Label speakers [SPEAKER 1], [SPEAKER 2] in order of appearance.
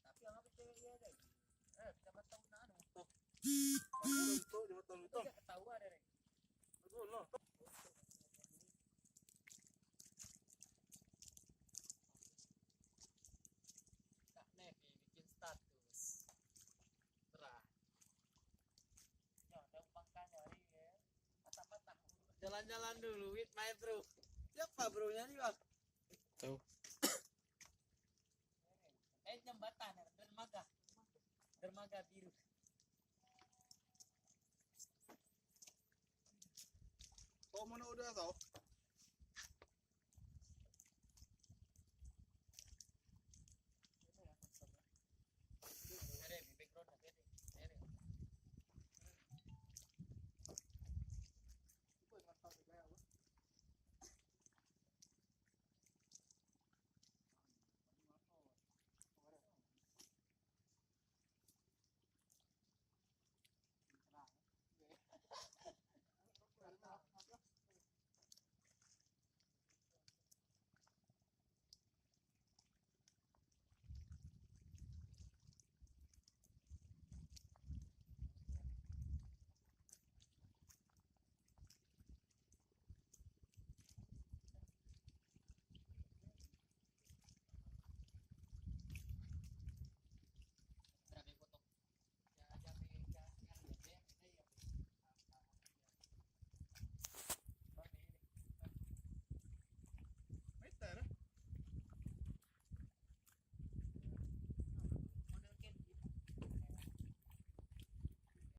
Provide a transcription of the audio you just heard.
[SPEAKER 1] Tapi yang apa cewek ya deh. Kita batang na ano.
[SPEAKER 2] Ito, di ba tawag ito?
[SPEAKER 1] Ketawa deh.
[SPEAKER 2] Betul loh.
[SPEAKER 1] Kak Nevi bikin status. Terah. Ya, ada pangkanya hari ya. Patah-patah. Jalan-jalan dulu with my bro.
[SPEAKER 2] Siapa bro-nya nih, Bang?
[SPEAKER 3] Tahu.
[SPEAKER 1] Jembatan dermaga biru.
[SPEAKER 2] Oh, mana udah tahu?